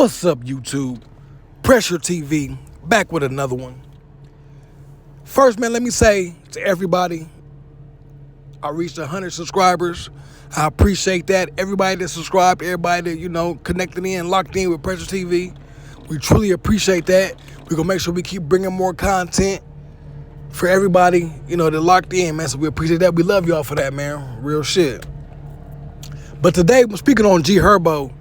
What's up, YouTube? Pressure TV, back with another one. First, man, let me say to everybody, I reached 100 subscribers. I appreciate that. Everybody that subscribed, everybody that, connected in, locked in with Pressure TV. We truly appreciate that. We're going to make sure we keep bringing more content for everybody, that locked in, man. So we appreciate that. We love y'all for that, man. Real shit. But today, we're speaking on G Herbo.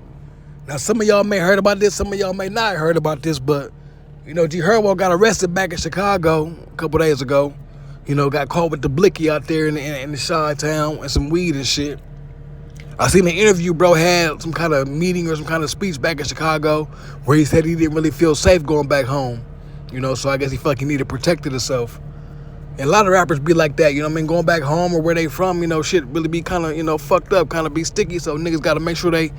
Now, some of y'all may have heard about this, some of y'all may not have heard about this, but, G Herbo got arrested back in Chicago a couple days ago. Got caught with the blicky out there in the Chi-town and some weed and shit. I seen an interview, bro, had some kind of meeting or some kind of speech back in Chicago where he said he didn't really feel safe going back home. So I guess he fucking needed to protect himself. And a lot of rappers be like that, going back home or where they from, shit really be kind of, fucked up, kind of be sticky. So niggas got to make sure they,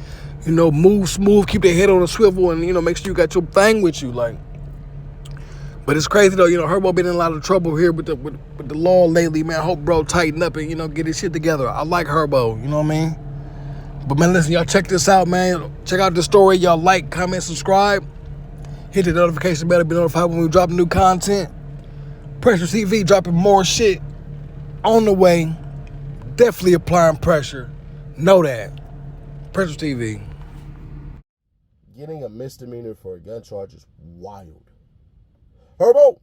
move smooth, keep their head on a swivel, and, make sure you got your thing with you, like. But it's crazy, though, Herbo been in a lot of trouble here with the law lately, man. I hope bro tighten up and, get his shit together. I like Herbo, you know what I mean? But, man, listen, y'all check this out, man. Check out the story. Y'all like, comment, subscribe. Hit the notification bell to be notified when we drop new content. Pressure TV dropping more shit on the way. Definitely applying pressure. Know that. Pressure TV. Getting a misdemeanor for a gun charge is wild. Herbo!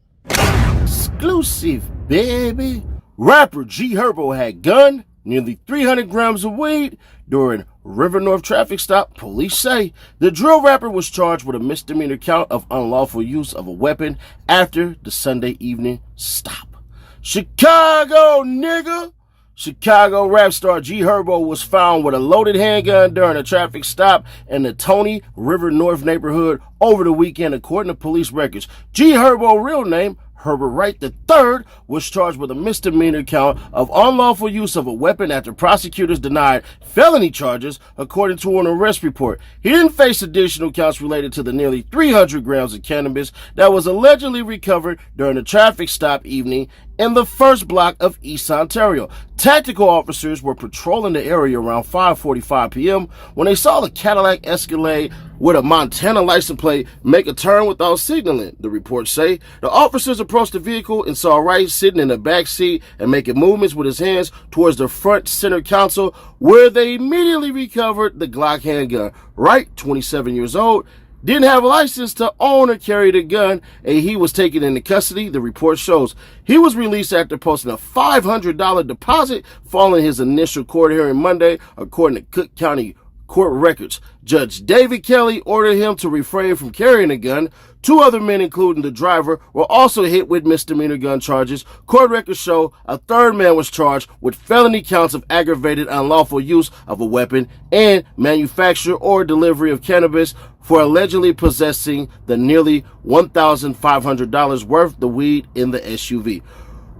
Exclusive, baby. Rapper G Herbo had gun, nearly 300 grams of weed during River North traffic stop. Police say the drill rapper was charged with a misdemeanor count of unlawful use of a weapon after the Sunday evening stop. Chicago, nigga! Chicago rap star G Herbo was found with a loaded handgun during a traffic stop in the Tony River North neighborhood over the weekend, according to police records. G Herbo, real name Herbert Wright III, was charged with a misdemeanor count of unlawful use of a weapon after prosecutors denied felony charges, according to an arrest report. He didn't face additional counts related to the nearly 300 grams of cannabis that was allegedly recovered during the traffic stop evening in the first block of East Ontario. Tactical officers were patrolling the area around 5:45 p.m. when they saw the Cadillac Escalade with a Montana license plate make a turn without signaling, the reports say. The officers approached the vehicle and saw Wright sitting in the back seat and making movements with his hands towards the front center console, where they immediately recovered the Glock handgun. Wright, 27 years old, didn't have a license to own or carry the gun, and he was taken into custody, the report shows. He was released after posting a $500 deposit following his initial court hearing Monday, according to Cook County court records. Judge David Kelly ordered him to refrain from carrying a gun. Two other men, including the driver, were also hit with misdemeanor gun charges. Court records show a third man was charged with felony counts of aggravated unlawful use of a weapon and manufacture or delivery of cannabis for allegedly possessing the nearly $1,500 worth of the weed in the SUV.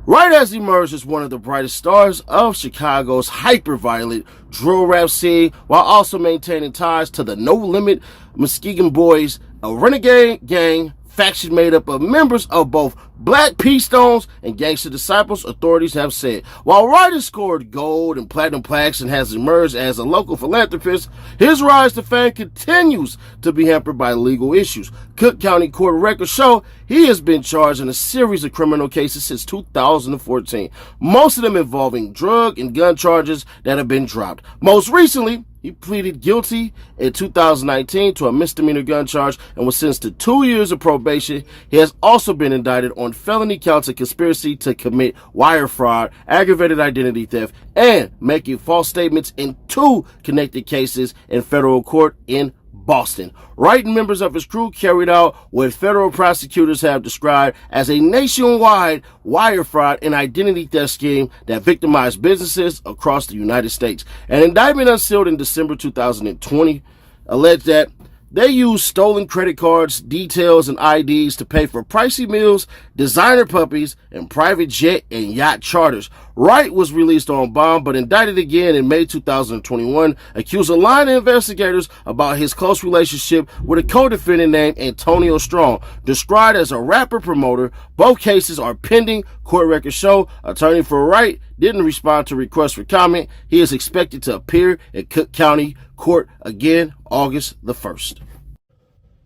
Wright has emerged as one of the brightest stars of Chicago's hyper-violent drill rap scene, while also maintaining ties to the No Limit Muskegon Boys, a renegade gang faction made up of members of both Black P. Stones and Gangster Disciples, authorities have said. While Wright has scored gold and platinum plaques and has emerged as a local philanthropist, his rise to fame continues to be hampered by legal issues. Cook County court records show he has been charged in a series of criminal cases since 2014, most of them involving drug and gun charges that have been dropped. Most recently, he pleaded guilty in 2019 to a misdemeanor gun charge and was sentenced to 2 years of probation. He has also been indicted on felony counts of conspiracy to commit wire fraud, aggravated identity theft, and making false statements in 2 connected cases in federal court in Boston. Wright and members of his crew carried out what federal prosecutors have described as a nationwide wire fraud and identity theft scheme that victimized businesses across the United States. An indictment unsealed in December 2020 alleged that they used stolen credit cards, details, and IDs to pay for pricey meals, designer puppies, and private jet and yacht charters. Wright was released on bond, but indicted again in May 2021, accused of lying to investigators about his close relationship with a co-defendant named Antonio Strong, described as a rapper promoter. Both cases are pending, court records show. Attorney for Wright didn't respond to requests for comment. He is expected to appear at Cook County Court again August the 1st.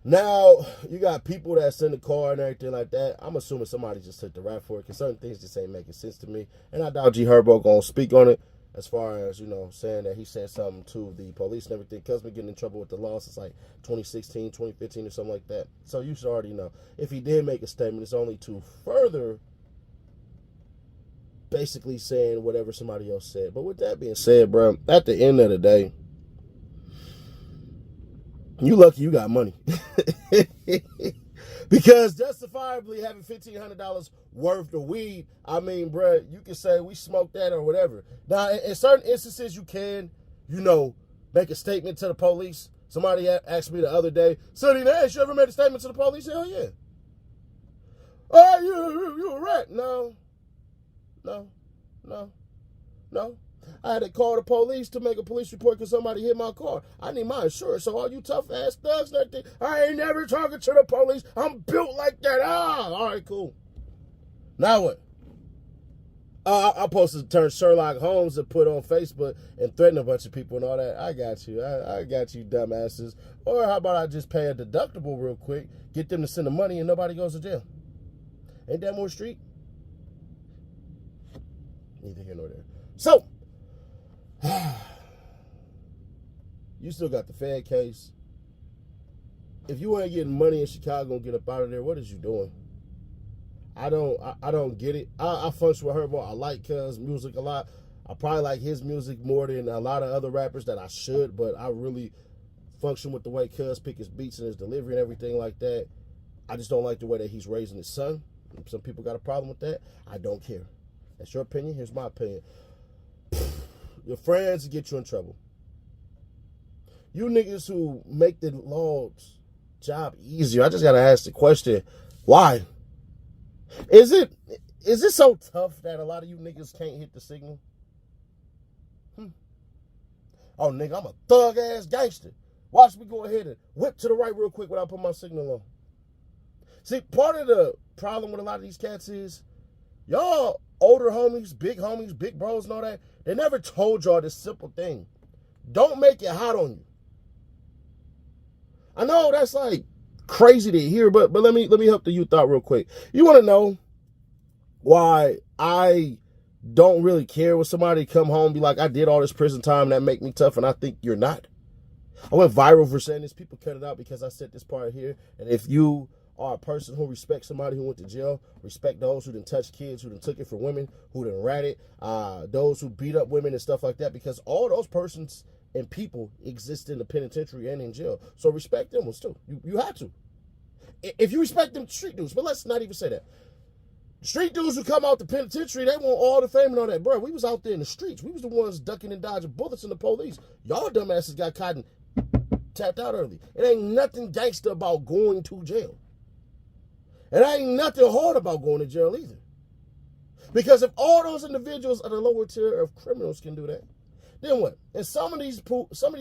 Now, you got people that's in the car and everything like that. I'm assuming somebody just took the rap for it because certain things just ain't making sense to me. And I doubt G Herbo gonna speak on it as far as, saying that he said something to the police and everything. Cuz been getting in trouble with the law since like 2016, 2015 or something like that. So you should already know. If he did make a statement, it's only to further basically saying whatever somebody else said. But with that being said, bro, at the end of the day, you lucky you got money. Because justifiably having $1,500 worth of weed, I mean, bruh, you can say we smoked that or whatever. Now, in certain instances, you can, make a statement to the police. Somebody asked me the other day, Sonny Nash, you ever made a statement to the police? Hell yeah. Oh, you a rat. No. I had to call the police to make a police report because somebody hit my car. I need my insurance. So all you tough ass thugs and everything, I ain't never talking to the police. I'm built like that. All right, cool. Now what? I'm supposed to turn Sherlock Holmes and put on Facebook and threaten a bunch of people and all that. I got you. I got you, dumbasses. Or how about I just pay a deductible real quick, get them to send the money, and nobody goes to jail? Ain't that more street? Neither here nor there. So, you still got the Fed case. If you ain't getting money in Chicago and get up out of there, what is you doing? I don't get it. I function with Herbo. I like Cuz music a lot. I probably like his music more than a lot of other rappers that I should, but I really function with the way Cuz pick his beats and his delivery and everything like that. I just don't like the way that he's raising his son. Some people got a problem with that. I don't care. That's your opinion. Here's my opinion. Your friends get you in trouble. You niggas who make the law's job easier, I just gotta ask the question, why? Is it so tough that a lot of you niggas can't hit the signal? Oh, nigga, I'm a thug ass gangster. Watch me go ahead and whip to the right real quick without putting my signal on. See, part of the problem with a lot of these cats is y'all older homies, big bros and all that, they never told y'all this simple thing. Don't make it hot on you. I know that's like crazy to hear, but let me help the youth out real quick. You want to know why I don't really care when somebody come home and be like, I did all this prison time that make me tough, and I think you're not? I went viral for saying this. People cut it out because I said this part here. And if you are a person who respects somebody who went to jail, respect those who done touch kids, who done took it for women, who done ratted, those who beat up women and stuff like that, because all those persons and people exist in the penitentiary and in jail. So respect them ones too. You have to. If you respect them street dudes, but let's not even say that. Street dudes who come out the penitentiary, they want all the fame and all that. Bro, we was out there in the streets. We was the ones ducking and dodging bullets in the police. Y'all dumbasses got caught and tapped out early. It ain't nothing gangster about going to jail. And ain't nothing hard about going to jail either. Because if all those individuals at the lower tier of criminals can do that, then what? And some of these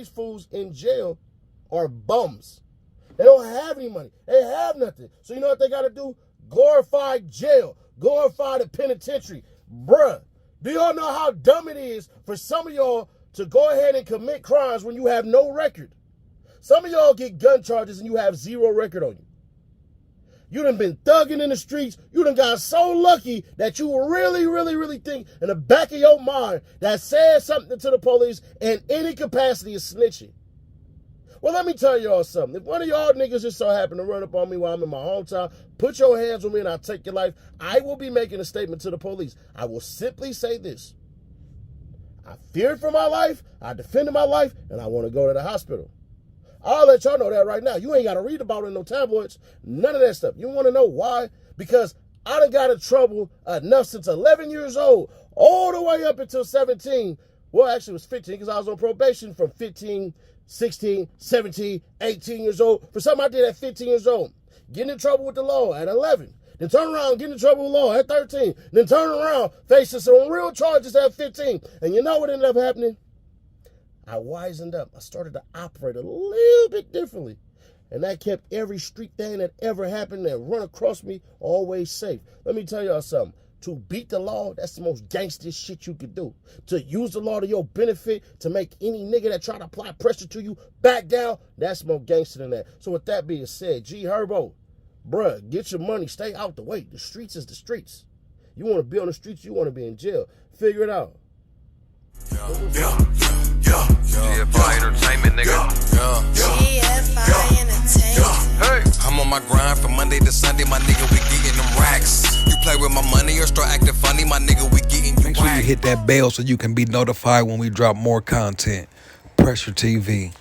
fools in jail are bums. They don't have any money. They have nothing. So you know what they got to do? Glorify jail. Glorify the penitentiary. Bruh, do y'all know how dumb it is for some of y'all to go ahead and commit crimes when you have no record? Some of y'all get gun charges and you have zero record on you. You done been thugging in the streets. You done got so lucky that you really think in the back of your mind that said something to the police in any capacity is snitching. Well, let me tell y'all something. If one of y'all niggas just so happen to run up on me while I'm in my hometown, put your hands on me and I'll take your life, I will be making a statement to the police. I will simply say this. I feared for my life, I defended my life, and I want to go to the hospital. I'll let y'all know that right now. You ain't got to read about it in no tabloids. None of that stuff. You want to know why? Because I done got in trouble enough since 11 years old, all the way up until 17. Well, actually it was 15 because I was on probation from 15, 16, 17, 18 years old for something I did at 15 years old. Getting in trouble with the law at 11. Then turn around, getting in trouble with the law at 13. Then turn around, facing some real charges at 15. And you know what ended up happening? I wisened up. I started to operate a little bit differently. And that kept every street thing that ever happened that run across me always safe. Let me tell y'all something. To beat the law, that's the most gangster shit you could do. To use the law to your benefit, to make any nigga that try to apply pressure to you back down, that's more gangster than that. So with that being said, G Herbo, bruh, get your money, stay out the way. The streets is the streets. You want to be on the streets, you want to be in jail. Figure it out. GFI Entertainment, nigga. GFI Entertainment. Hey, I'm on my grind from Monday to Sunday, my nigga, we getting them racks. You play with my money or start acting funny, my nigga, we getting you Make sure you whacked. hit that bell so you can be notified when we drop more content. Pressure TV.